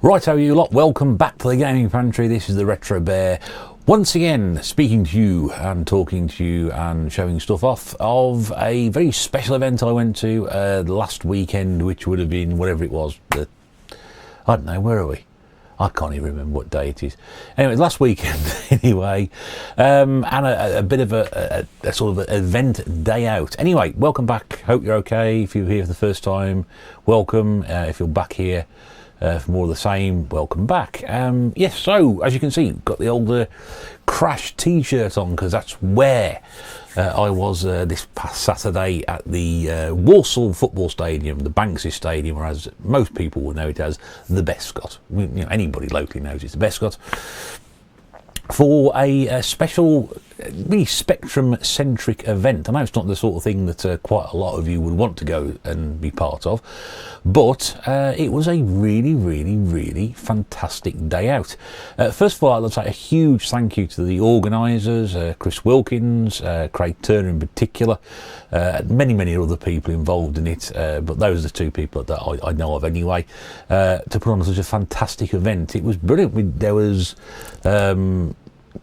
Right, how are you lot? Welcome back to the Gaming Pantry. This is the Retro Bear. Once again, speaking to you and talking to you and showing stuff off of a very special event I went to last weekend, which would have been whatever it was. I don't know, where are we? I can't even remember what day it is. Anyway, last weekend anyway, and a bit of a sort of an event day out. Anyway, welcome back. Hope you're okay. If you're here for the first time, welcome. If you're back here for more of the same, welcome back. Yes, so as you can see, got the old Crash t-shirt on because that's where I was this past Saturday at the Walsall football stadium, the Banksy Stadium, or as most people will know it as, the Bescot. You know, anybody locally knows it's the Bescot, for a special, really Spectrum-centric event. I know it's not the sort of thing that quite a lot of you would want to go and be part of, but it was a really, really, really fantastic day out. First of all, I'd like to say a huge thank you to the organisers, Chris Wilkins, Craig Turner in particular, many, many other people involved in it, but those are the two people that I know of anyway, to put on such a fantastic event. It was brilliant. There was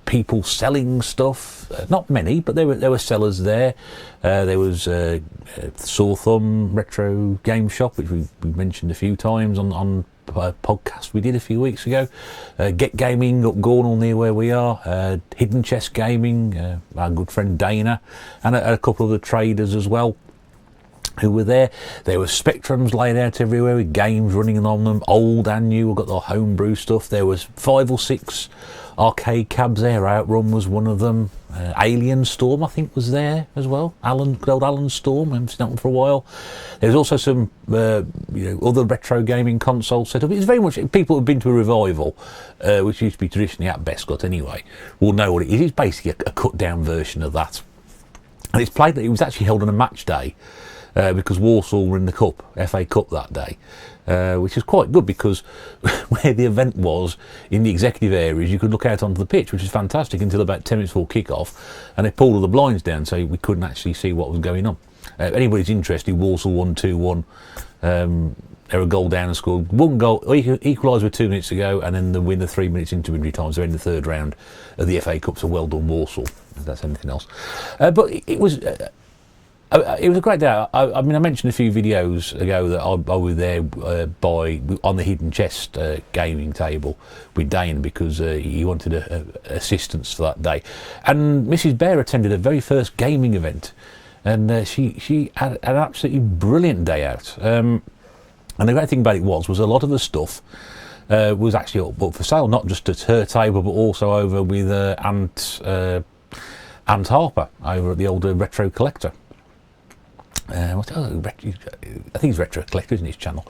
people selling stuff, not many, but there were sellers there. There was Sore Thumb Retro Game Shop, which we mentioned a few times on a podcast we did a few weeks ago. Get Gaming up Gornal near where we are. Hidden Chest Gaming, our good friend Dana, and a couple of the traders as well who were there. There were Spectrums laid out everywhere with games running on them, old and new. We've got the homebrew stuff. There was 5 or 6 arcade cabs there. Outrun was one of them. Alien Storm, I think, was there as well. Good old Alan Storm. I haven't seen that one for a while. There was also some other retro gaming console setup. It's very much, people who have been to a revival, which used to be traditionally at Bescot anyway, will know what it is. It's basically a cut down version of that. And it was actually held on a match day, because Walsall were in the Cup, FA Cup that day, which is quite good because where the event was in the executive areas, you could look out onto the pitch, which is fantastic, until about 10 minutes before kick-off, and they pulled all the blinds down so we couldn't actually see what was going on. If anybody's interested, Walsall won 2-1. They were a goal down and scored one goal, equalised with 2 minutes to go, and then the winner 3 minutes into injury time, so in the third round of the FA Cup, so well done Walsall, if that's anything else. But it was a great day. I mean, I mentioned a few videos ago that I was there on the Hidden Chest gaming table with Dane because he wanted assistance for that day. And Mrs. Bear attended her very first gaming event, and she had an absolutely brilliant day out. And the great thing about it was a lot of the stuff was actually up for sale, not just at her table, but also over with Ant Harper over at the old Retro Collector. I think he's Retro Collector, isn't his channel?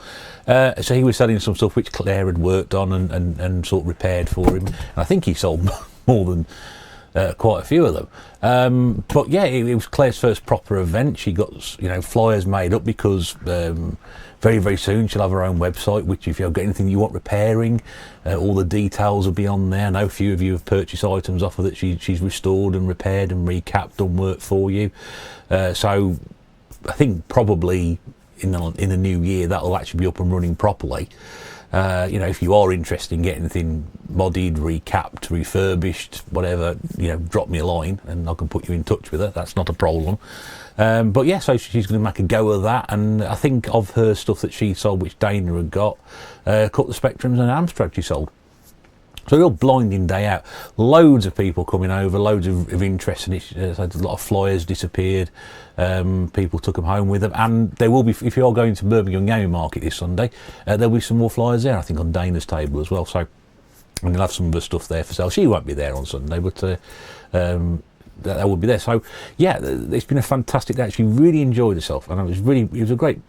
So he was selling some stuff which Claire had worked on and sort of repaired for him. And I think he sold more than quite a few of them. But yeah, it was Claire's first proper event. She got flyers made up because very, very soon she'll have her own website, which if you've got anything you want repairing, all the details will be on there. I know a few of you have purchased items off her that she's restored and repaired and recapped, done work for you. So I think probably in the new year that'll actually be up and running properly. If you are interested in getting anything modded, recapped, refurbished, whatever, drop me a line and I can put you in touch with her. That's not a problem. But yeah, so she's going to make a go of that. And I think of her stuff that she sold, which Dana had got, a couple of Spectrums and Amstrad she sold. So a real blinding day out. Loads of people coming over, loads of interest in it. A lot of flyers disappeared. People took them home with them. And there will be, if you are going to Birmingham Gaming Market this Sunday, there'll be some more flyers there, I think, on Dana's table as well. So and you'll have some of the stuff there for sale. She won't be there on Sunday, but that will be there. So yeah, it's been a fantastic day. She really enjoyed herself, and it was a great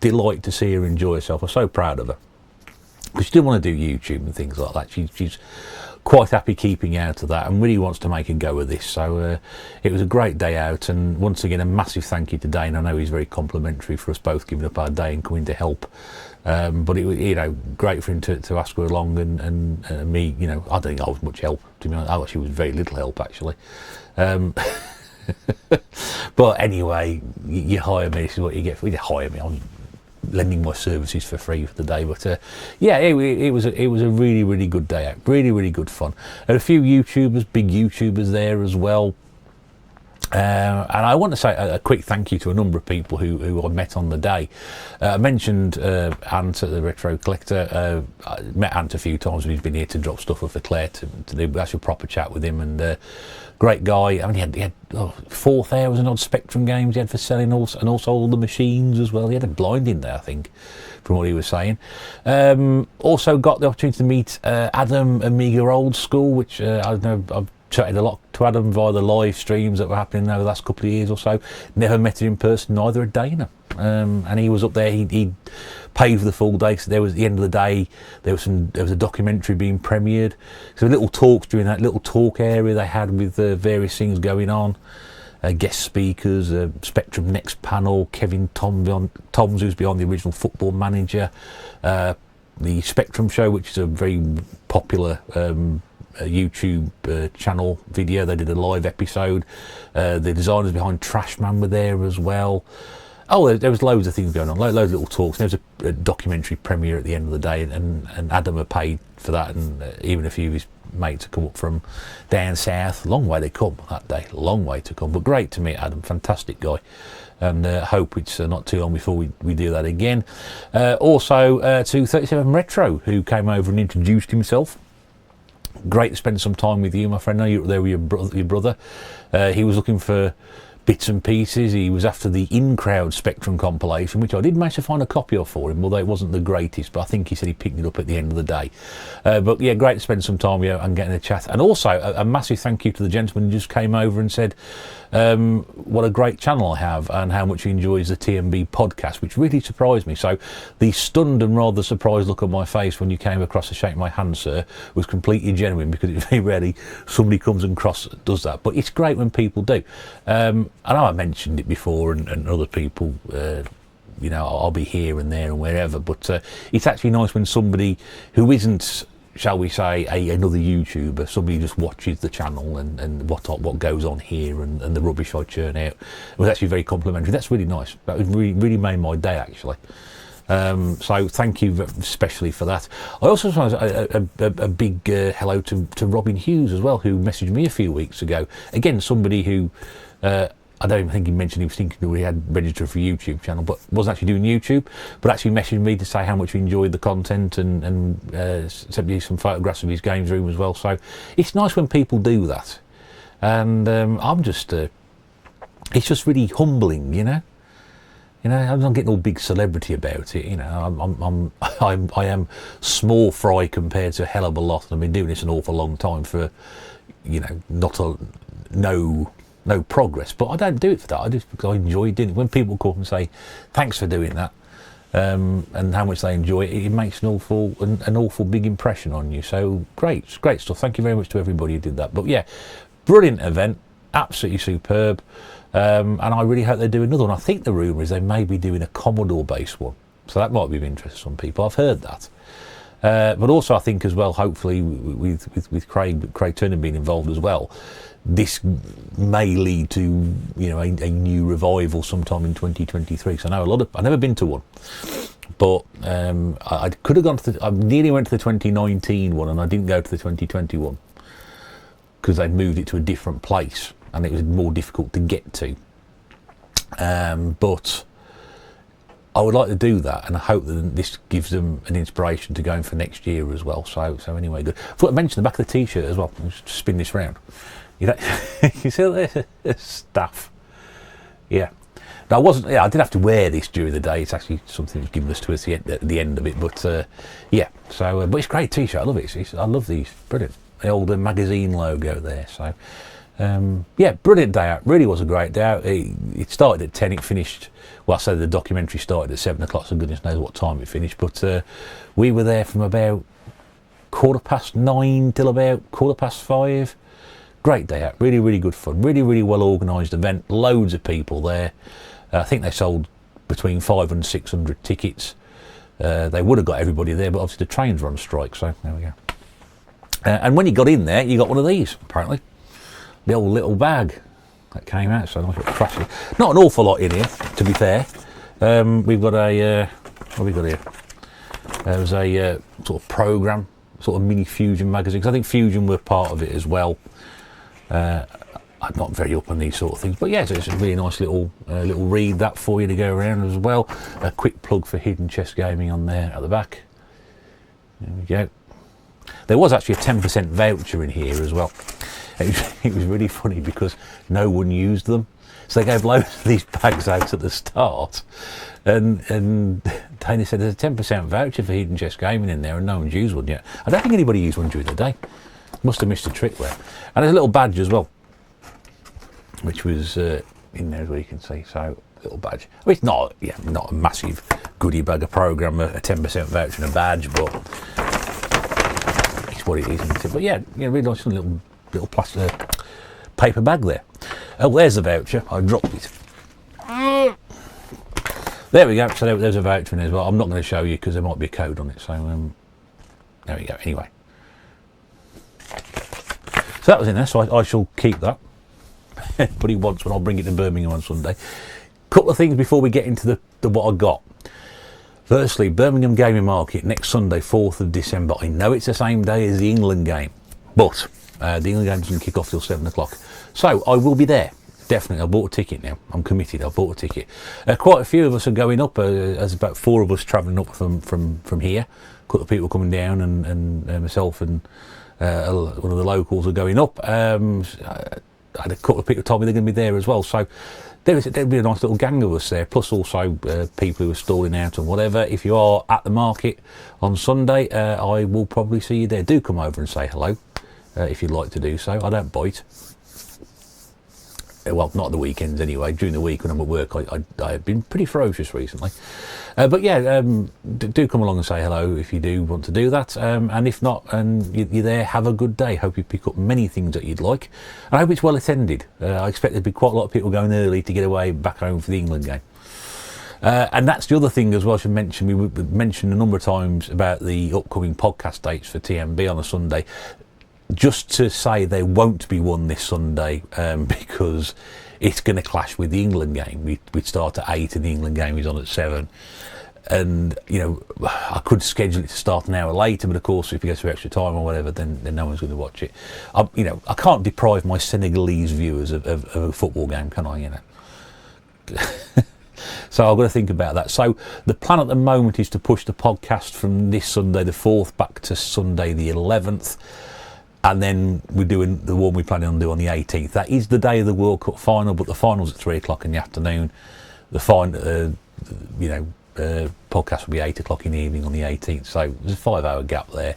delight to see her enjoy herself. I'm so proud of her. Because she didn't want to do YouTube and things like that. She's quite happy keeping out of that and really wants to make a go of this. So it was a great day out, and once again a massive thank you to Dane. I know he's very complimentary for us both giving up our day and coming to help. But it was, great for him to ask her along, and me, I don't think I was much help, to be honest. I actually was very little help, actually. But anyway, you hire me, this is what you get. You hire me, I'm lending my services for free for the day. But yeah, it was a really, really good day out. Really, really good fun. There were a few YouTubers, big YouTubers there as well. And I want to say a quick thank you to a number of people who I met on the day. I mentioned Ant at the Retro Collector. I met Ant a few times. He's been here to drop stuff off for Claire to do actually a proper chat with him. And great guy. I mean, he had 4,000 odd Spectrum games he had for selling, and also all the machines as well. He had a blind in there, I think, from what he was saying. Also got the opportunity to meet Adam Amiga Old School, which I know I've chatted a lot to Adam via the live streams that were happening over the last couple of years or so. Never met him in person, neither had Dana. And he was up there. He paid for the full day. So there was, at the end of the day, there was a documentary being premiered. So little talks during that little talk area they had with various things going on. Guest speakers, Spectrum Next panel, Kevin Toms, who's behind the original Football Manager, the Spectrum Show, which is a very popular YouTube channel video. They did a live episode. The designers behind Trashman were there as well. Oh, there was loads of things going on, loads of little talks. There was a documentary premiere at the end of the day, and Adam had paid for that, and even a few of his mates had come up from down south. Long way they come that day, long way to come. But great to meet Adam, fantastic guy. And hope it's not too long before we do that again. Also to 37 Retro, who came over and introduced himself. Great to spend some time with you, my friend. I know you were there with your brother. He was looking for bits and pieces. He was after the in-crowd Spectrum compilation, which I did manage to find a copy of for him, although it wasn't the greatest, but I think he said he picked it up at the end of the day. But yeah, great to spend some time with you and getting a chat. And also a massive thank you to the gentleman who just came over and said what a great channel I have and how much he enjoys the tNb podcast, which really surprised me. So the stunned and rather surprised look on my face when you came across to shake my hand, sir, was completely genuine, because it's very rarely somebody comes and does that. But it's great when people do. I know I mentioned it before, and other people, I'll be here and there and wherever, but it's actually nice when somebody who isn't, shall we say, another YouTuber, somebody just watches the channel and what goes on here and the rubbish I churn out. It was actually very complimentary. That's really nice. That was really made my day, actually. So thank you especially for that. I also want a big hello to Robin Hughes as well, who messaged me a few weeks ago. Again, somebody who I don't even think he mentioned he was thinking that he had registered for a YouTube channel, but wasn't actually doing YouTube, but actually messaged me to say how much he enjoyed the content and sent me some photographs of his games room as well. So it's nice when people do that, and I'm just it's just really humbling, I'm not getting all big celebrity about it, I am small fry compared to a hell of a lot, and I've been doing this an awful long time for no progress, but I don't do it for that. I just because I enjoy doing it. When people come and say thanks for doing that, and how much they enjoy it, it makes an awful big impression on you. So great stuff. Thank you very much to everybody who did that. But yeah, brilliant event, absolutely superb, and I really hope they do another one. I think the rumour is they may be doing a Commodore based one, so that might be of interest to some people. I've heard that. But also I think as well, hopefully with Craig Turner being involved as well, this may lead to a new revival sometime in 2023. So I know I've never been to one, but I could have gone to I nearly went to the 2019 one, and I didn't go to the 2020 one because they'd moved it to a different place and it was more difficult to get to. But I would like to do that, and I hope that this gives them an inspiration to go in for next year as well. So anyway, good. I thought I mentioned the back of the T-shirt as well. I'll just spin this round. You know, you see there's stuff. Yeah. Now, I did have to wear this during the day. It's actually something that's given us to us at the end of it. But yeah, so but it's a great T-shirt. I love it. I love these. Brilliant. The old magazine logo there. So yeah, brilliant day out. Really was a great day out. It started at 10. It finished. Well, I say the documentary started at 7 o'clock. So goodness knows what time it finished. But we were there from about 9:15 till about 5:15. Great day out. Really, really good fun. Really, really well organised event. Loads of people there. I think they sold between 500 and 600 tickets. They would have got everybody there, but obviously the trains were on strike, so there we go. And when you got in there, you got one of these, apparently. The old little bag that came out, so nice little crashing. Not an awful lot in here, to be fair. We've got a, what have we got here? There was a sort of programme, sort of mini Fusion magazine, because I think Fusion were part of it as well. I'm not very up on these sort of things, but yeah, so it's a really nice little read that for you to go around as well. A quick plug for Hidden Chest Gaming on there at the back. There we go. There was actually a 10% voucher in here as well. It was really funny because no one used them, so they gave loads of these bags out at the start, and Tony said there's a 10% voucher for Hidden Chest Gaming in there, and no one's used one yet. I don't think anybody used one during the day. Must have missed a trick there. And there's a little badge as well, which was in there as well, you can see. So little badge. I mean, it's not a massive goodie bag of programme, a 10% voucher and a badge, but it's what it is, isn't it? But yeah, really nice little plastic paper bag there. Oh, there's the voucher. I dropped it. There we go. So there's a voucher in there as well. I'm not going to show you because there might be a code on it. So there we go. Anyway. So that was in there, so I shall keep that. But he wants when I'll bring it to Birmingham on Sunday. Couple of things before we get into the what I got. Firstly, Birmingham Gaming Market next Sunday, 4th of December. I know it's the same day as the England game, but the England game doesn't kick off till 7 o'clock. So I will be there. Definitely. I bought a ticket now. I'm committed. I bought a ticket. Quite a few of us are going up. There's about 4 of us travelling up from here. A couple of people coming down, and myself and one of the locals are going up. I had a couple of people told me they're going to be there as well. So there'll be a nice little gang of us there, plus also people who are stalling out and whatever. If you are at the market on Sunday, I will probably see you there. Do come over and say hello if you'd like to do so. I don't bite. Well, not at the weekends anyway. During the week when I'm at work, I have been pretty ferocious recently. But yeah, do come along and say hello if you do want to do that. And if not, and you're there, have a good day. Hope you pick up many things that you'd like. And I hope it's well attended. I expect there'd be quite a lot of people going early to get away back home for the England game. And that's the other thing as well I should mention. We mentioned a number of times about the upcoming podcast dates for tNb on a Sunday. Just to say they won't be one this Sunday because it's going to clash with the England game. We'd start at 8 and the England game is on at 7. And, I could schedule it to start an hour later, but of course if it goes for extra time or whatever, then no one's going to watch it. I can't deprive my Senegalese viewers of a football game, can I? So I've got to think about that. So the plan at the moment is to push the podcast from this Sunday the 4th back to Sunday the 11th. And then we're doing the one we're planning on doing on the 18th. That is the day of the World Cup final, but the final's at 3 o'clock in the afternoon. The podcast will be 8 o'clock in the evening on the 18th. So there's a 5-hour gap there.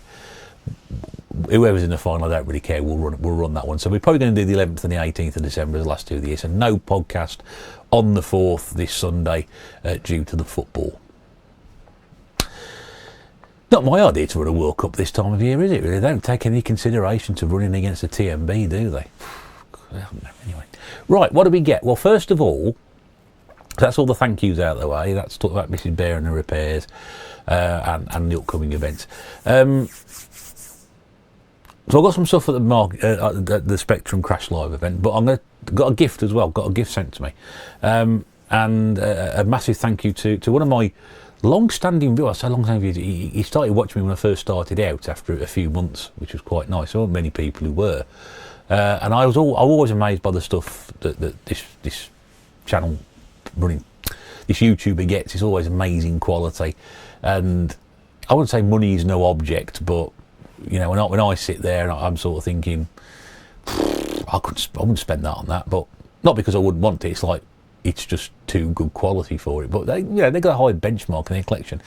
Whoever's in the final, I don't really care. We'll run that one. So we're probably going to do the 11th and the 18th of December as the last 2 of the year. So no podcast on the 4th this Sunday due to the football. Not my idea to run a World Cup this time of year, is it? Really, they don't take any consideration to running against the tNb, do they? Anyway, right. What do we get? Well, first of all, that's all the thank yous out of the way. That's talk about Mrs. Bear and the repairs and the upcoming events. So I've got some stuff at the market, the Spectrum Crash Live event, but got a gift as well. Got a gift sent to me, and a massive thank you to one of my long-standing viewers. I say long-standing viewers. He started watching me when I first started out after a few months, which was quite nice. There weren't many people who were, and I'm always amazed by the stuff that this channel running this YouTuber gets is always amazing quality, and I wouldn't say money is no object, but you know, when I sit there and I'm sort of thinking, I wouldn't spend that on that, but not because I wouldn't want it. It's like it's just too good quality for it. But they got a high benchmark in their collection.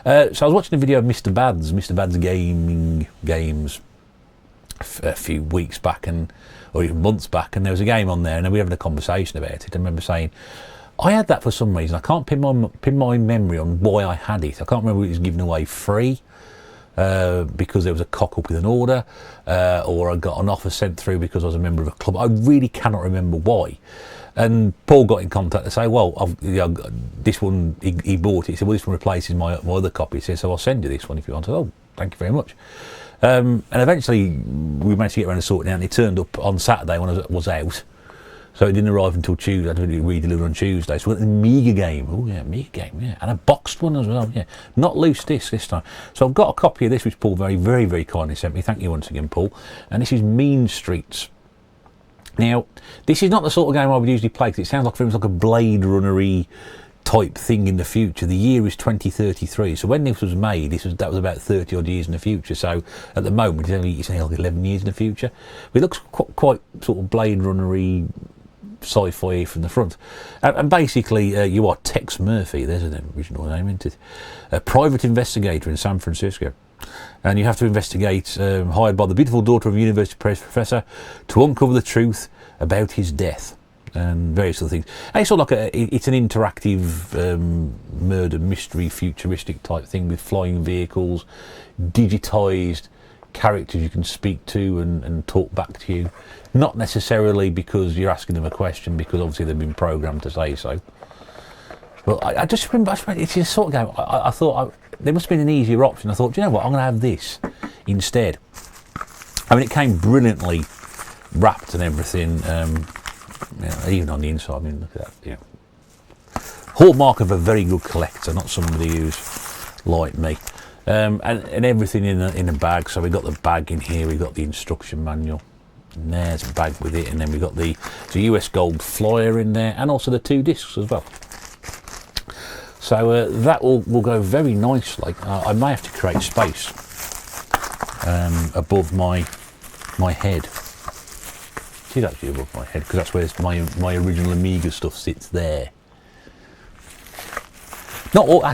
So I was watching a video of Mr. Bad's Gaming Games a few weeks back, or even months back, and there was a game on there, and we were having a conversation about it. I remember saying, I had that for some reason. I can't pin my memory on why I had it. I can't remember if it was given away free because there was a cock up with an order, or I got an offer sent through because I was a member of a club. I really cannot remember why. And Paul got in contact to say, well, this one, he bought it. He said, well, this one replaces my other copy. He said, so I'll send you this one if you want. I said, oh, thank you very much. And eventually we managed to get around to sorting it out, and it turned up on Saturday when I was out. So it didn't arrive until Tuesday. I had to re-deliver on Tuesday. So we got the Amiga game. Oh yeah, Amiga game, yeah. And a boxed one as well, yeah. Not loose disc this time. So I've got a copy of this, which Paul very, very, very kindly sent me. Thank you once again, Paul. And this is Mean Streets. Now, this is not the sort of game I would usually play, because it sounds like a Blade Runner-y type thing in the future. The year is 2033, so when this was made, that was about 30 odd years in the future. So at the moment, it's only like 11 years in the future. But it looks quite sort of Blade Runner-y, sci-fi from the front, and basically you are Tex Murphy. There's an original name, isn't it? A private investigator in San Francisco, and you have to investigate, hired by the beautiful daughter of a university professor, to uncover the truth about his death and various other things. And it's sort of like it's an interactive murder mystery, futuristic type thing with flying vehicles, digitised characters you can speak to and talk back to you. Not necessarily because you're asking them a question, because obviously they've been programmed to say so. But I just remember, it's a sort of game. I thought there must have been an easier option. I thought, you know what, I'm going to have this instead. I mean, it came brilliantly wrapped and everything, even on the inside. I mean, look at that. Hallmark of a very good collector, not somebody who's like me. And everything in a bag. So we got the bag in here. We got the instruction manual. And there's a bag with it, and then we got the US Gold flyer in there, and also the 2 discs as well. So that will go very nicely. I may have to create space above my head. It is actually above my head, because that's where my original Amiga stuff sits there. Not all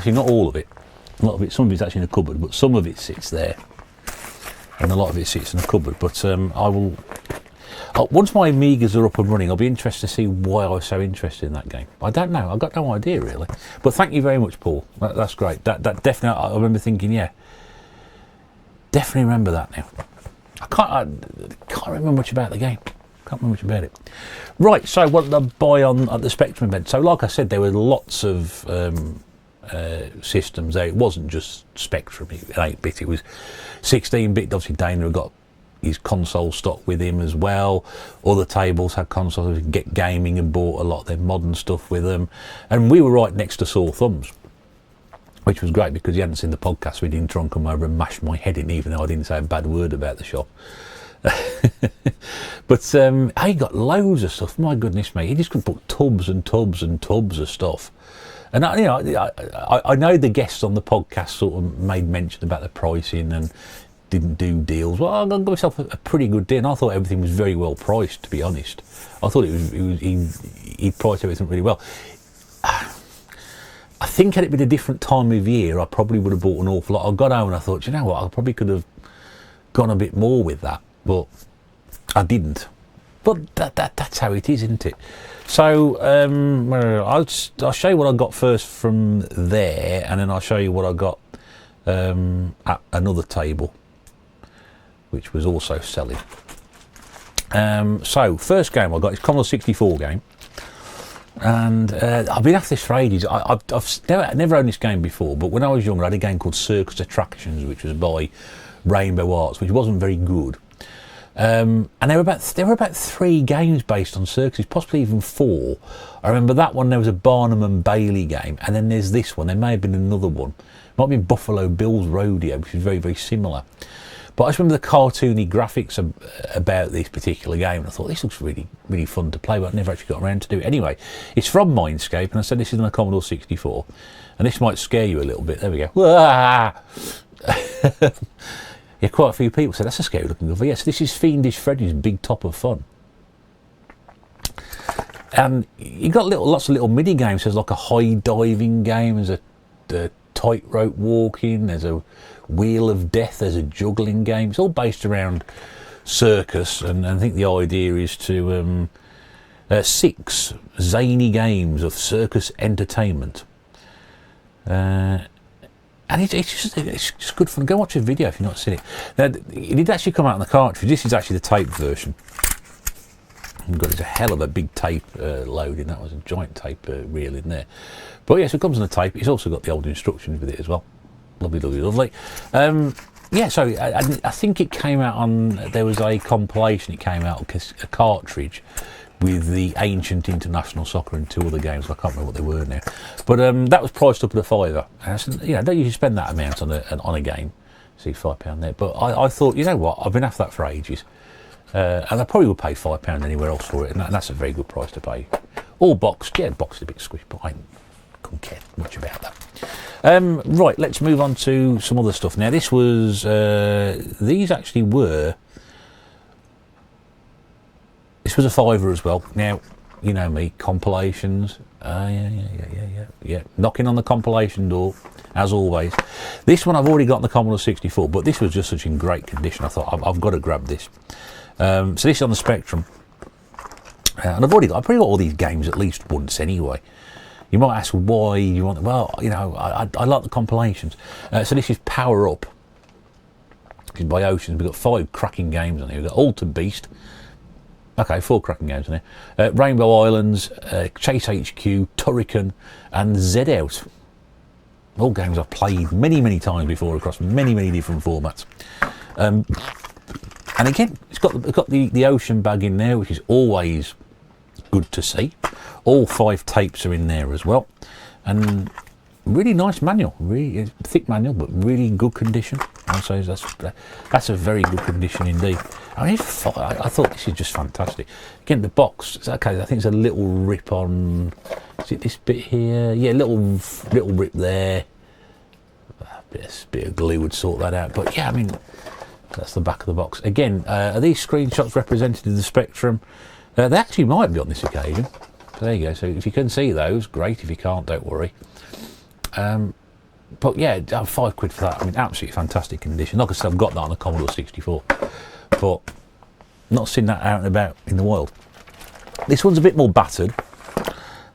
of it. A lot of it, some of it's actually in a cupboard, but some of it sits there, and a lot of it sits in a cupboard. But I will. Once my Amigas are up and running, I'll be interested to see why I was so interested in that game. I don't know. I've got no idea really. But thank you very much, Paul. That's great. That definitely. I remember thinking, yeah, definitely remember that now. I can't remember much about the game. Can't remember much about it. Right. So what did I buy at the Spectrum event? So like I said, there were lots of systems there. It wasn't just Spectrum, 8-bit, it was 16-bit. Obviously Dana had got his console stock with him as well. Other tables had consoles. Get Gaming and bought a lot of their modern stuff with them, and we were right next to Sore Thumbs, which was great because you hadn't seen the podcast. We didn't try and come over and mash my head in, even though I didn't say a bad word about the shop. But he got loads of stuff. My goodness me, he just could put tubs and tubs and tubs of stuff. And I know the guests on the podcast sort of made mention about the pricing and didn't do deals. Well, I got myself a pretty good deal, and I thought everything was very well priced, to be honest. I thought he priced everything really well. I think had it been a different time of year, I probably would have bought an awful lot. I got home and I thought, you know what, I probably could have gone a bit more with that, but I didn't. But that's how it is, isn't it? So I'll show you what I got first from there, and then I'll show you what I got at another table, which was also selling. So first game I got is Commodore 64 game, and I've been after this for ages. I've never owned this game before, but when I was younger I had a game called Circus Attractions, which was by Rainbow Arts, which wasn't very good. And there were about 3 games based on circuses, possibly even 4. I remember that one. There was a Barnum and Bailey game, and then there's this one. There may have been another one. It might have been Buffalo Bill's Rodeo, which is very, very similar. But I just remember the cartoony graphics about this particular game, and I thought this looks really, really fun to play, but I never actually got around to do it. Anyway, it's from Mindscape, and I said this is on the Commodore 64, and this might scare you a little bit. There we go. Yeah, quite a few people said that's a scary looking cover. Yes, this is Fiendish Freddy's Big Top of Fun. And you got lots of little mini games. There's like a high diving game, there's a tightrope walking, there's a wheel of death, there's a juggling game. It's all based around circus, and I think the idea is to 6 zany games of circus entertainment. And it's just good fun. Go watch a video if you've not seen it. Now, it did actually come out on the cartridge. This is actually the tape version. We've got a hell of a big tape loading. That was a giant tape reel in there. But yes, it comes on the tape. It's also got the old instructions with it as well. Lovely, lovely, lovely. Yeah, so I think it came out on, there was a compilation. It came out a cartridge with the Ancient International Soccer and 2 other games. I can't remember what they were now. But that was priced up at £5. And I said, don't usually spend that amount on a game. See, £5 there. But I thought, you know what, I've been after that for ages. And I probably would pay £5 anywhere else for it. And that's a very good price to pay. All boxed. Yeah, boxed is a bit squishy, but I couldn't care much about that. Right, let's move on to some other stuff. Now, this was, these actually were, this was a £5 as well. Now, you know me, compilations. Yeah. Knocking on the compilation door, as always. This one I've already got on the Commodore 64, but this was just such in great condition. I thought I've got to grab this. So this is on the Spectrum, and I've probably got all these games at least once anyway. You might ask why you want. Well, you know, I like the compilations. So this is Power Up. This is by Oceans. We've got 5 cracking games on here. We've got Alter Beast. Okay, 4 cracking games on here. Rainbow Islands, Chase HQ, Turrican, and Z Out. All games I've played many, many times before across many, many different formats. And again, it's got the Ocean bag in there, which is always good to see. All 5 tapes are in there as well, and really nice manual, really thick manual, but really good condition. I'd say that's a very good condition indeed. I mean, I thought this is just fantastic. Again, the box, okay, I think there's a little rip on, is it this bit here? Yeah, little rip there. A bit of glue would sort that out, but yeah, I mean, that's the back of the box. Again, are these screenshots represented in the Spectrum? They actually might be on this occasion. So there you go. So if you can see those, great. If you can't, don't worry. But yeah, £5 for that. I mean, absolutely fantastic condition. Like I said, I've got that on the Commodore 64, but not seen that out and about in the wild. This one's a bit more battered.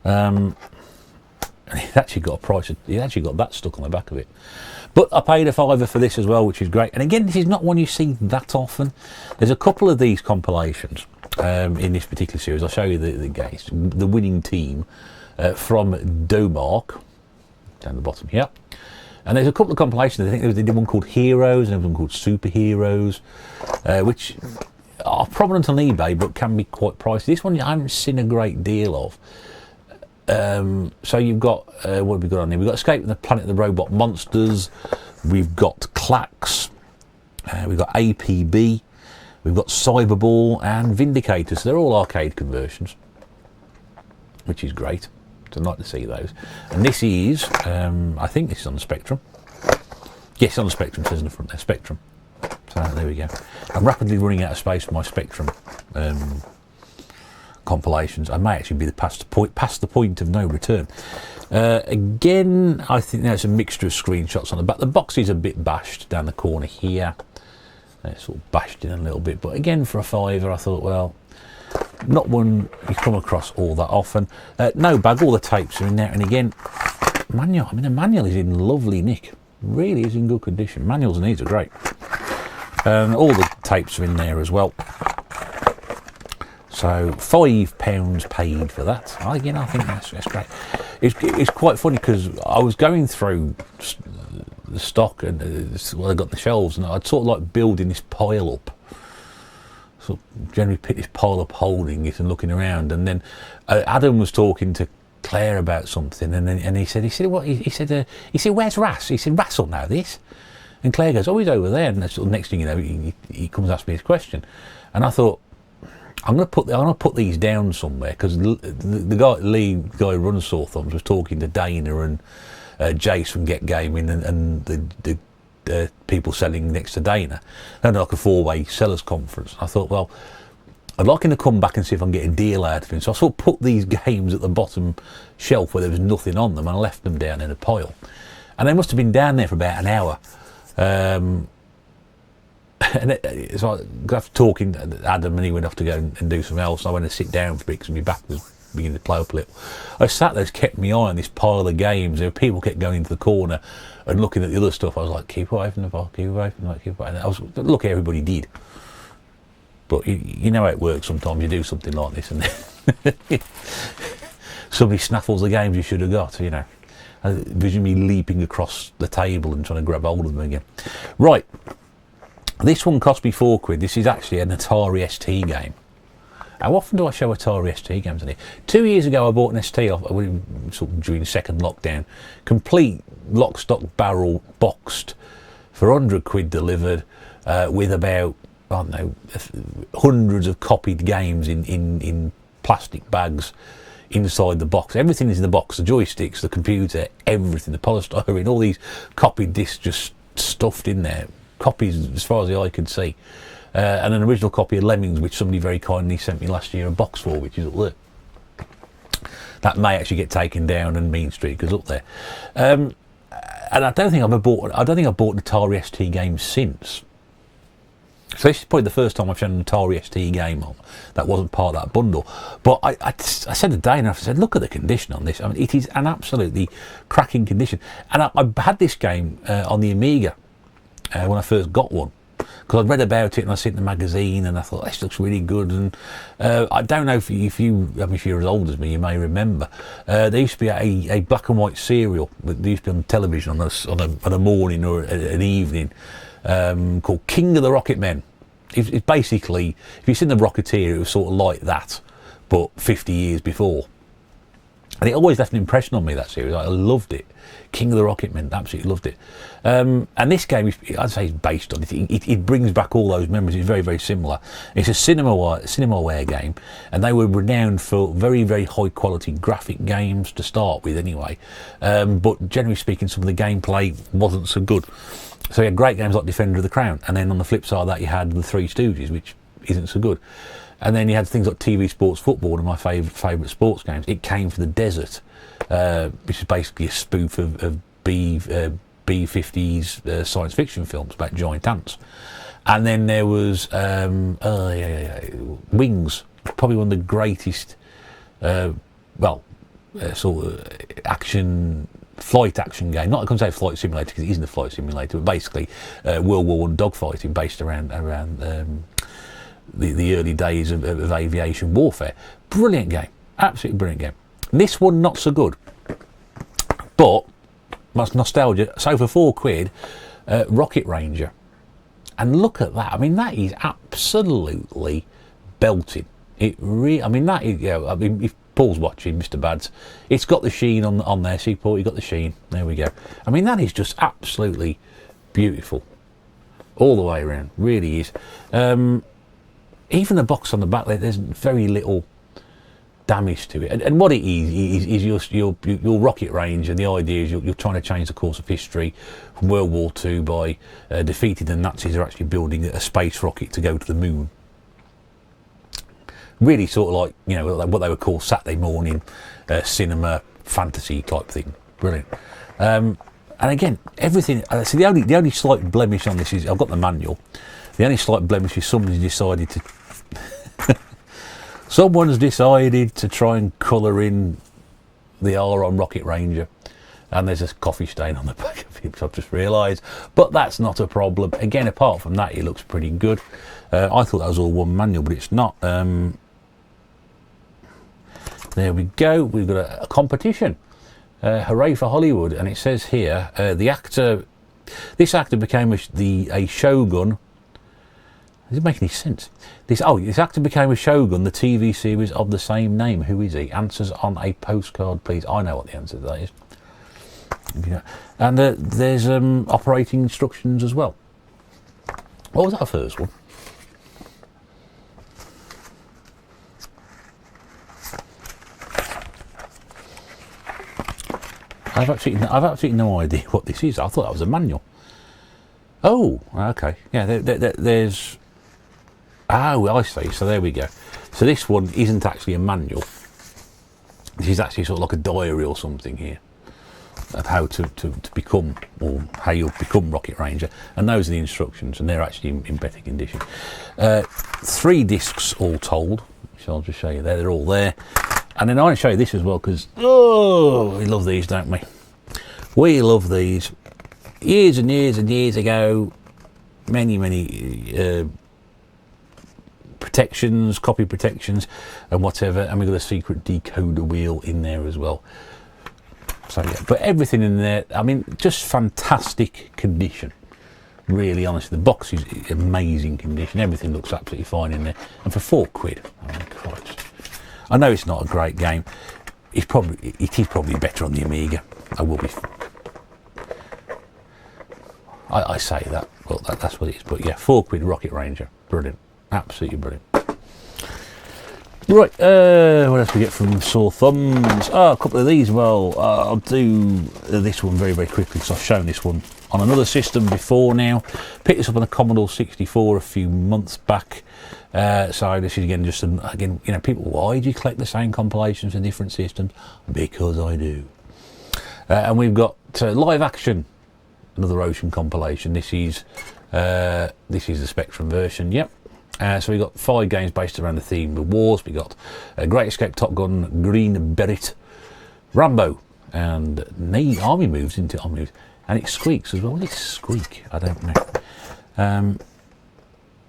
It actually got a price. It actually got that stuck on the back of it. But I paid £5 for this as well, which is great. And again, this is not one you see that often. There's a couple of these compilations in this particular series. I'll show you the guys, the winning team from Domark, down the bottom here. And there's a couple of compilations. I think there was one called Heroes and one called Superheroes, which are prominent on eBay but can be quite pricey. This one I haven't seen a great deal of. So you've got, what have we got on here? We've got Escape from the Planet of the Robot Monsters, we've got Clax, we've got APB, we've got Cyberball and Vindicator. So they're all arcade conversions, which is great. So I'd like to see those. And this is, I think this is on the Spectrum. Yes, on the Spectrum, it says in the front there, Spectrum. So there we go. I'm rapidly running out of space for my Spectrum compilations. I may actually be past the point of no return. Again, I think there's a mixture of screenshots on the back. The box is a bit bashed down the corner here. It's sort of bashed in a little bit, but again, for £5, I thought, well, not one you come across all that often. No bag, all the tapes are in there, and again, manual. I mean, the manual is in lovely nick. Really is in good condition. Manuals and these are great. All the tapes are in there as well. So £5 paid for that. Again, I think that's great. It's quite funny because I was going through the stock and what I got on the shelves, and I'd sort of like building this pile up. So generally pick this pile up, holding it and looking around, and then Adam was talking to Claire about something, and he said what he said where's Ras? He said Ras will know this. And Claire goes, oh, he's over there. And the sort of next thing you know, he comes and asks me his question. And I thought, I'm going to put these down somewhere, because the guy who runs Sore Thumbs was talking to Dana and Jace from Get Gaming and the people selling next to Dana. They had like a 4-way sellers conference. I thought, well, I'd like him to come back and see if I can get a deal out of him. So I sort of put these games at the bottom shelf where there was nothing on them, and I left them down in a pile. And they must have been down there for about an hour. And so after talking to Adam, and he went off to go and do something else, I went to sit down for a bit because my back was beginning to play up a little. I sat there, kept my eye on this pile of games. There were people kept going into the corner and looking at the other stuff. I was like, keep away from the box, keep away from that, keep away. And I was lucky everybody did. But you know how it works sometimes. You do something like this and somebody snaffles the games you should have got, you know. Vision me leaping across the table and trying to grab hold of them again. Right. This one cost me £4. This is actually an Atari ST game. How often do I show Atari ST games in here? 2 years ago I bought an ST off sort of during the second lockdown. Complete lock, stock, barrel, boxed for £100 delivered with about, I don't know, hundreds of copied games in plastic bags inside the box. Everything is in the box, the joysticks, the computer, everything, the polystyrene, all these copied discs just stuffed in there. Copies as far as the eye could see, and an original copy of Lemmings, which somebody very kindly sent me last year a box for, which is up there. That may actually get taken down and Mean Street goes up there. And I don't think I've bought an Atari ST game since. So this is probably the first time I've shown an Atari ST game on that wasn't part of that bundle. But I said to Dana, I said, look at the condition on this. I mean, it is an absolutely cracking condition. And I had this game on the Amiga when I first got one, because I'd read about it and I seen the magazine and I thought this looks really good. And I don't know if you're as old as me, you may remember there used to be a black and white serial that used to be on television on a morning or an evening called King of the Rocket Men. It's basically, if you've seen The Rocketeer, it was sort of like that, but 50 years before. And it always left an impression on me, that series. I loved it. King of the Rocket Men, absolutely loved it. And this game, I'd say, is based on it. It brings back all those memories. It's very, very similar. It's a cinemaware game, and they were renowned for very, very high quality graphic games to start with, anyway. But generally speaking, some of the gameplay wasn't so good. So you had great games like Defender of the Crown, and then on the flip side of that, you had the Three Stooges, which isn't so good. And then you had things like TV Sports Football, one of my favourite sports games. It came from the desert, which is basically a spoof of B-50s science fiction films about giant ants. And then there was Wings, probably one of the greatest, sort of flight action game. Not I can say flight simulator because it isn't a flight simulator, but basically World War I dogfighting based around the early days of aviation warfare. Brilliant game, absolutely brilliant game. This one not so good, but much nostalgia. So for £4, Rocket Ranger, and look at that. I mean, that is absolutely belting. It I mean, that is. I mean, if Paul's watching, Mr. Bads, it's got the sheen on there. See, Paul, you got the sheen. There we go. I mean, that is just absolutely beautiful all the way around. Really is. Even the box on the back, there's very little damage to it. And what it is your rocket range, and the idea is you're trying to change the course of history from World War II by defeating the Nazis who are actually building a space rocket to go to the moon. Really sort of like, you know, what they would call Saturday morning cinema fantasy type thing. Brilliant. And again, everything. So the only slight blemish on this is I've got the manual. The only slight blemish is someone's decided to try and colour in the R on Rocket Ranger, and there's a coffee stain on the back of it, which I've just realised. But that's not a problem. Again, apart from that, it looks pretty good. I thought that was all one manual, but it's not. There we go. We've got a competition. Hooray for Hollywood! And it says here, this actor became a shogun. Does it make any sense? This actor became a shogun, the TV series of the same name. Who is he? Answers on a postcard, please. I know what the answer to that is. Yeah. And there's operating instructions as well. What was our first one? I've absolutely no idea what this is. I thought that was a manual. Oh, okay. Yeah, there's... Oh, I see. So there we go. So this one isn't actually a manual. This is actually sort of like a diary or something here of how to become, or how you'll become Rocket Ranger. And those are the instructions, and they're actually in better condition. 3 discs all told, which I'll just show you there. They're all there. And then I want to show you this as well, because, oh, we love these, don't we? We love these. Years and years and years ago, many protections, copy protections and whatever, and we've got a secret decoder wheel in there as well. So yeah, but everything in there, I mean, just fantastic condition. Really, honestly, the box is amazing condition. Everything looks absolutely fine in there, and for £4, I mean, Christ. I know it's not a great game. It is probably better on the Amiga. I say that, well, that's what it is. But yeah, £4 Rocket Ranger, brilliant, absolutely brilliant. Right, what else we get from Sore Thumbs? Oh, a couple of these. Well, I'll do this one very quickly, because I've shown this one on another system before now. Picked this up on a Commodore 64 a few months back. So this is again just again, you know, people, why do you collect the same compilations in different systems? Because I do. And we've got Live Action, another Ocean compilation. This is the Spectrum version. Yep. So we've got 5 games based around the theme of wars. We've got Great Escape, Top Gun, Green Beret, Rambo, and Army Moves into Army Moves, and it squeaks as well. What is squeak? I don't know.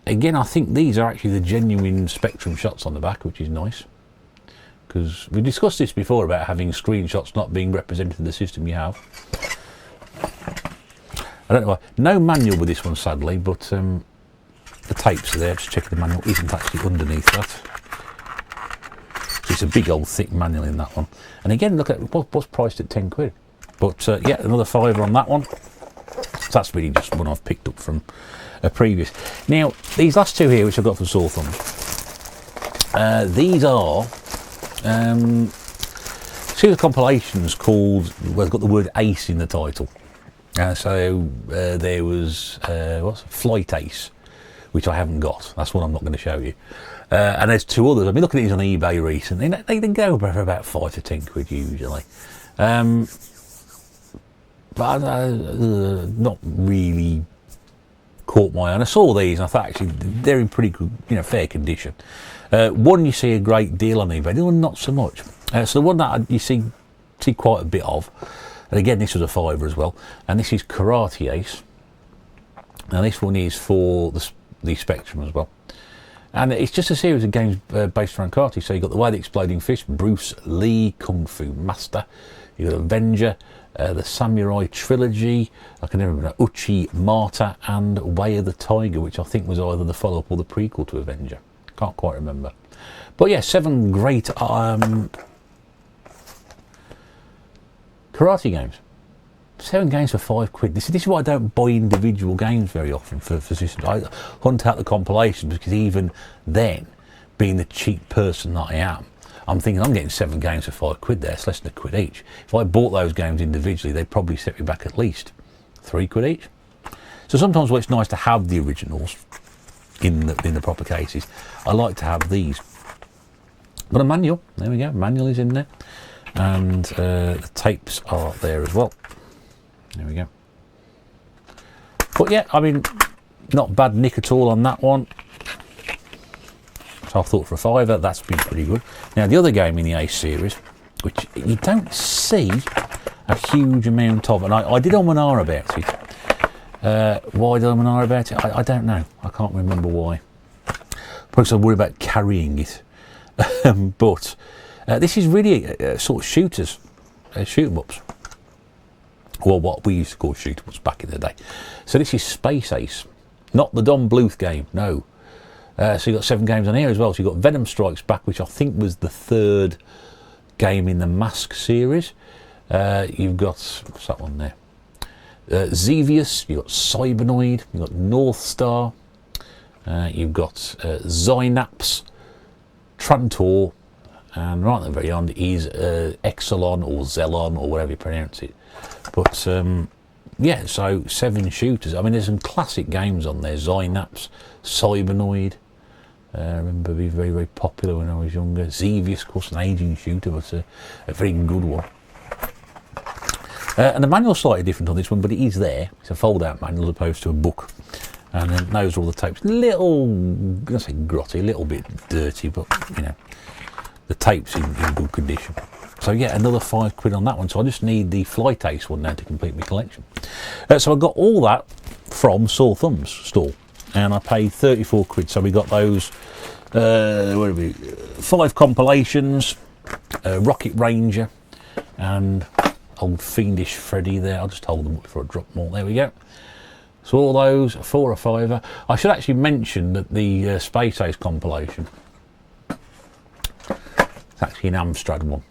Again, I think these are actually the genuine Spectrum shots on the back, which is nice, because we discussed this before about having screenshots not being represented in the system you have. I don't know why. No manual with this one, sadly, but the tapes are there. Just check the manual isn't actually underneath that. So it's a big old thick manual in that one. And again, look at what's priced at £10. But yeah, another £5 on that one. So that's really just one I've picked up from a previous. Now, these last 2 here, which I've got from Sore Thumbs, these are series of compilations called, well, it's got the word Ace in the title. So there was Flight Ace, which I haven't got. That's one I'm not going to show you. And there's 2 others. I've been looking at these on eBay recently. They go for about £5 to £10 usually. But not really caught my eye. And I saw these and I thought actually they're in pretty good, you know, fair condition. One you see a great deal on eBay, the other one not so much. So the one that you see quite a bit of, and again this was a £5 as well, and this is Karate Ace. Now this one is for the Spectrum as well, and it's just a series of games based around karate. So you've got The Way of the Exploding Fist, Bruce Lee, Kung Fu Master, you've got Avenger, the Samurai Trilogy, I can never remember, Uchi Marta, and Way of the Tiger, which I think was either the follow-up or the prequel to Avenger. Can't quite remember. But yeah, 7 great karate games. 7 games for £5. This is why I don't buy individual games very often for systems. I hunt out the compilations, because even then, being the cheap person that I am, I'm thinking I'm getting 7 games for £5 there. It's less than £1 each. If I bought those games individually, they'd probably set me back at least £3 each. So sometimes, while it's nice to have the originals in the proper cases, I like to have these. But a manual, there we go, manual is in there, and the tapes are there as well. There we go. But yeah, I mean, not bad nick at all on that one. So I thought for a £5, that's been pretty good. Now the other game in the Ace series, which you don't see a huge amount of, and I did on about it. Why did I about it? I don't know. I can't remember why. Probably because I'm worried about carrying it. But this is really sort of shooters, shoot 'em ups. Or what we used to call shoot 'em ups back in the day. So this is Space Ace, not the Don Bluth game, no. So you've got 7 games on here as well. So you've got Venom Strikes Back, which I think was the 3rd game in the Mask series. You've got, what's that one there? Xevious, you've got Cybernoid, you've got North Star, you've got Zynaps, Trantor, and right at the very end is Exelon or Zelon or whatever you pronounce it. But yeah, so 7 shooters. I mean, there's some classic games on there. Zynaps, Cybernoid. I remember being very, very popular when I was younger. Xevious, of course, an aging shooter, but a very good one. And the manual's slightly different on this one, but it is there. It's a fold-out manual as opposed to a book. And then those are all the tapes. Little, I'm going to say grotty, a little bit dirty, but, you know, the tape's in good condition. So yeah, another £5 on that one. So I just need the Flight Ace one now to complete my collection. So I got all that from Sore Thumb's store, and I paid £34. So we got those, what are we? 5 compilations, Rocket Ranger, and old Fiendish Freddy there. I'll just hold them up before I drop them all. There we go. So all those, 4 or 5. I should actually mention that the Space Ace compilation, it's actually an Amstrad one.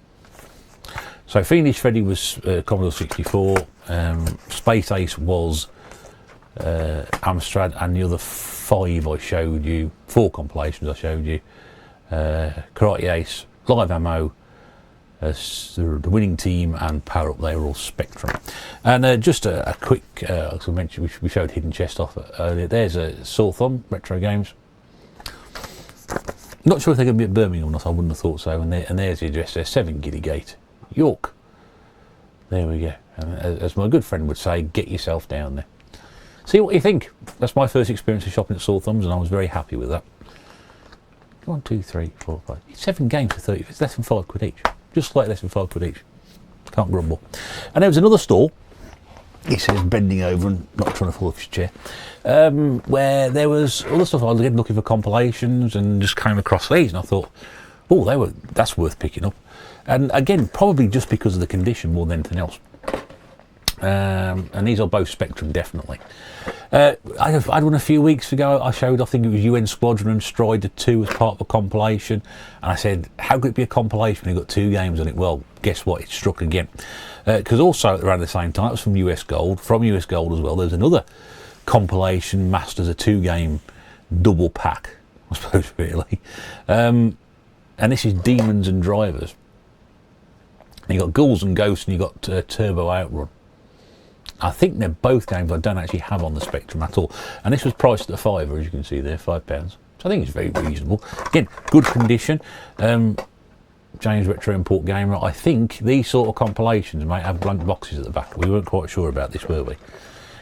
So Fiendish Freddy was Commodore 64, Space Ace was Amstrad, and the other 5 I showed you, 4 compilations I showed you, Karate Ace, Live Ammo, the Winning Team, and Power Up, they were all Spectrum. And just a quick, as I mentioned, we showed Hidden Chest off earlier. There's a Sore Thumb, Retro Games. Not sure if they're going to be at Birmingham or not, I wouldn't have thought so. And there's the address there, 7 Giddy Gate, York. There we go. And as my good friend would say, get yourself down there. See what you think. That's my first experience of shopping at Sore Thumbs, and I was very happy with that. 1, 2, 3, 4, 5. 7 games for 30. It's less than £5 each. Just slightly less than £5 each. Can't grumble. And there was another store. He says, bending over and not trying to fall off his chair, where there was all the stuff. I was again looking for compilations and just came across these, and I thought, oh, that's worth picking up. And again, probably just because of the condition more than anything else. And these are both Spectrum, definitely. I had one a few weeks ago. I showed, I think it was UN Squadron and Strider 2 as part of a compilation. And I said, how could it be a compilation when you've got 2 games on it? Well, guess what? It struck again. Because also around the same time, it was from US Gold. From US Gold as well, there's another compilation, Masters, a 2-game double pack, I suppose, really. And this is Demons and Drivers. And you've got Ghouls and Ghosts, and you've got Turbo Outrun. I think they're both games I don't actually have on the Spectrum at all. And this was priced at £5, as you can see there, £5. So I think it's very reasonable. Again, good condition. James Retro Import Gamer, I think these sort of compilations might have blank boxes at the back. We weren't quite sure about this, were we?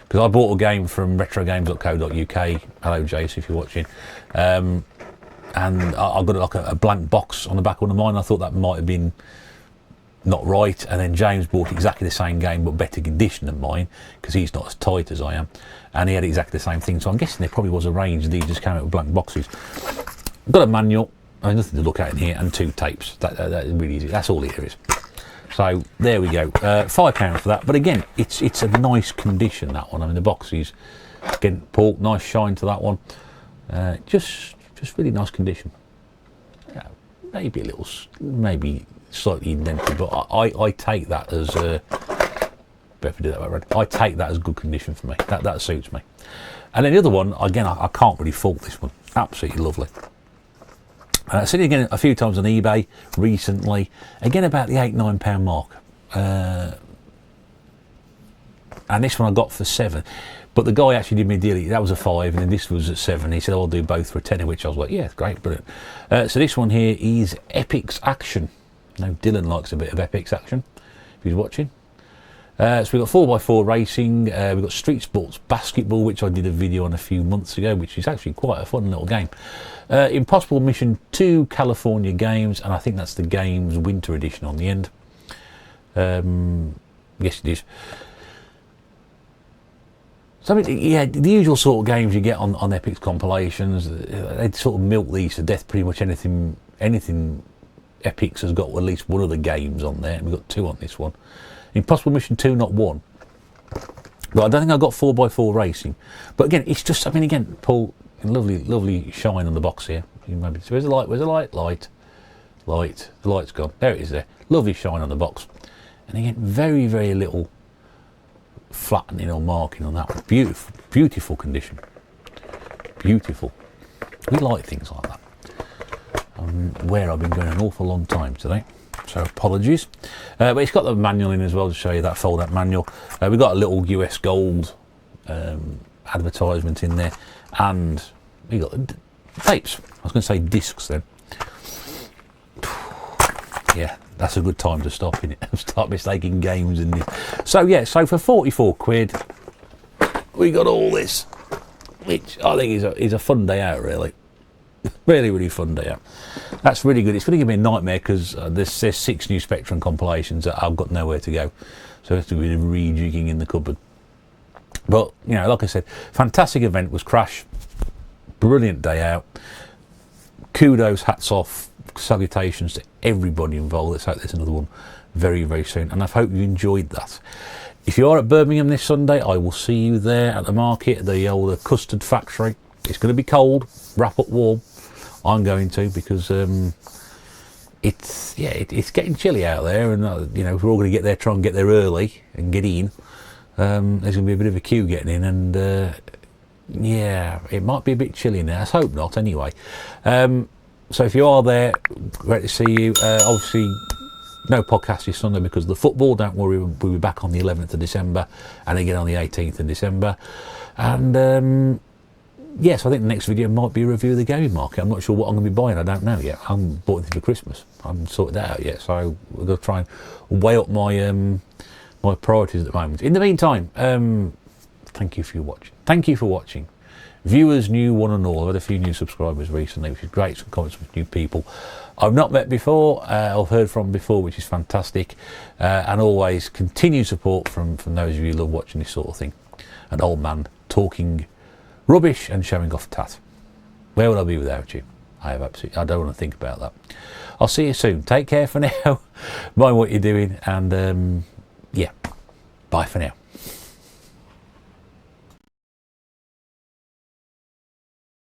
Because I bought a game from retrogames.co.uk. Hello, Jace, if you're watching. And I got like a blank box on the back of one of mine. I thought that might have been not right, and then James bought exactly the same game but better condition than mine, because he's not as tight as I am, and he had exactly the same thing. So I'm guessing there probably was a range, and these just came out with blank boxes. Got a manual, I mean, nothing to look at in here, and 2 tapes. That is really easy. That's all here is. So there we go. £5 for that. But again, it's a nice condition, that one. I mean, the box is again pork, nice shine to that one. Just really nice condition. Yeah, maybe a little, maybe slightly indented, but I take that as better do that right. I take that as good condition for me. That suits me. And then the other one, again, I can't really fault this one. Absolutely lovely. I've seen it again a few times on eBay recently. Again, about the £8-9 mark. And this one I got for £7. But the guy actually did me a deal. That was a £5, and then this was at £7. He said, I'll do both for a tenner, which I was like, yeah, great, brilliant. So this one here is Epix Action. No, Dylan likes a bit of Epix Action, if he's watching. So we've got 4x4 racing, we've got Street Sports Basketball, which I did a video on a few months ago, which is actually quite a fun little game. Impossible Mission 2 California Games, and I think that's the game's winter edition on the end. Yes, it is. So, I mean, yeah, the usual sort of games you get on Epix compilations, they sort of milk these to death. Pretty much anything Epix has got at least one of the games on there, and we've got 2 on this one. Impossible Mission 2, not 1. But I don't think I got 4x4 racing. But again, it's just, I mean, again, Paul, lovely shine on the box here. Maybe, where's the light? Where's the light? Light. The light's gone. There it is there. Lovely shine on the box. And again, very, very little flattening or marking on that one. Beautiful, beautiful condition. Beautiful. We like things like that. Where I've been going an awful long time today, so apologies. But it's got the manual in as well to show you that fold-out manual. We've got a little US Gold advertisement in there, and we got tapes. I was going to say discs then. Yeah, that's a good time to stop in it. Start mistaking games in this. So yeah, so for 44 quid, we got all this, which I think is a fun day out, really. Really, really fun day out. That's really good. It's going to give me a nightmare because there's 6 new Spectrum compilations that I've got nowhere to go. So it's going to be rejigging in the cupboard. But, you know, like I said, fantastic event was Crash. Brilliant day out. Kudos, hats off, salutations to everybody involved. Let's hope there's another one very, very soon. And I hope you enjoyed that. If you are at Birmingham this Sunday, I will see you there at the market, the old custard factory. It's going to be cold, wrap up warm. I'm going to, because it's getting chilly out there, and you know, if we're all going to get there, try and get there early and get in. There's going to be a bit of a queue getting in, and yeah, it might be a bit chilly now. Let's hope not, anyway. So if you are there, great to see you. Obviously, no podcast this Sunday because of the football. Don't worry, we'll be back on the 11th of December and again on the 18th of December. And yes, I think the next video might be a review of the gaming market. I'm not sure what I'm going to be buying. I don't know yet. I haven't bought anything for Christmas. I haven't sorted that out yet. So we're going to try and weigh up my my priorities at the moment. In the meantime, thank you for watching. Thank you for watching. Viewers, new one and all. I've had a few new subscribers recently, which is great. Some comments from new people I've not met before, I've heard from before, which is fantastic. And always continued support from those of you who love watching this sort of thing. An old man talking rubbish and showing off tat. Where would I be without you? I don't want to think about that. I'll see you soon. Take care for now. Mind what you're doing, and yeah, bye for now.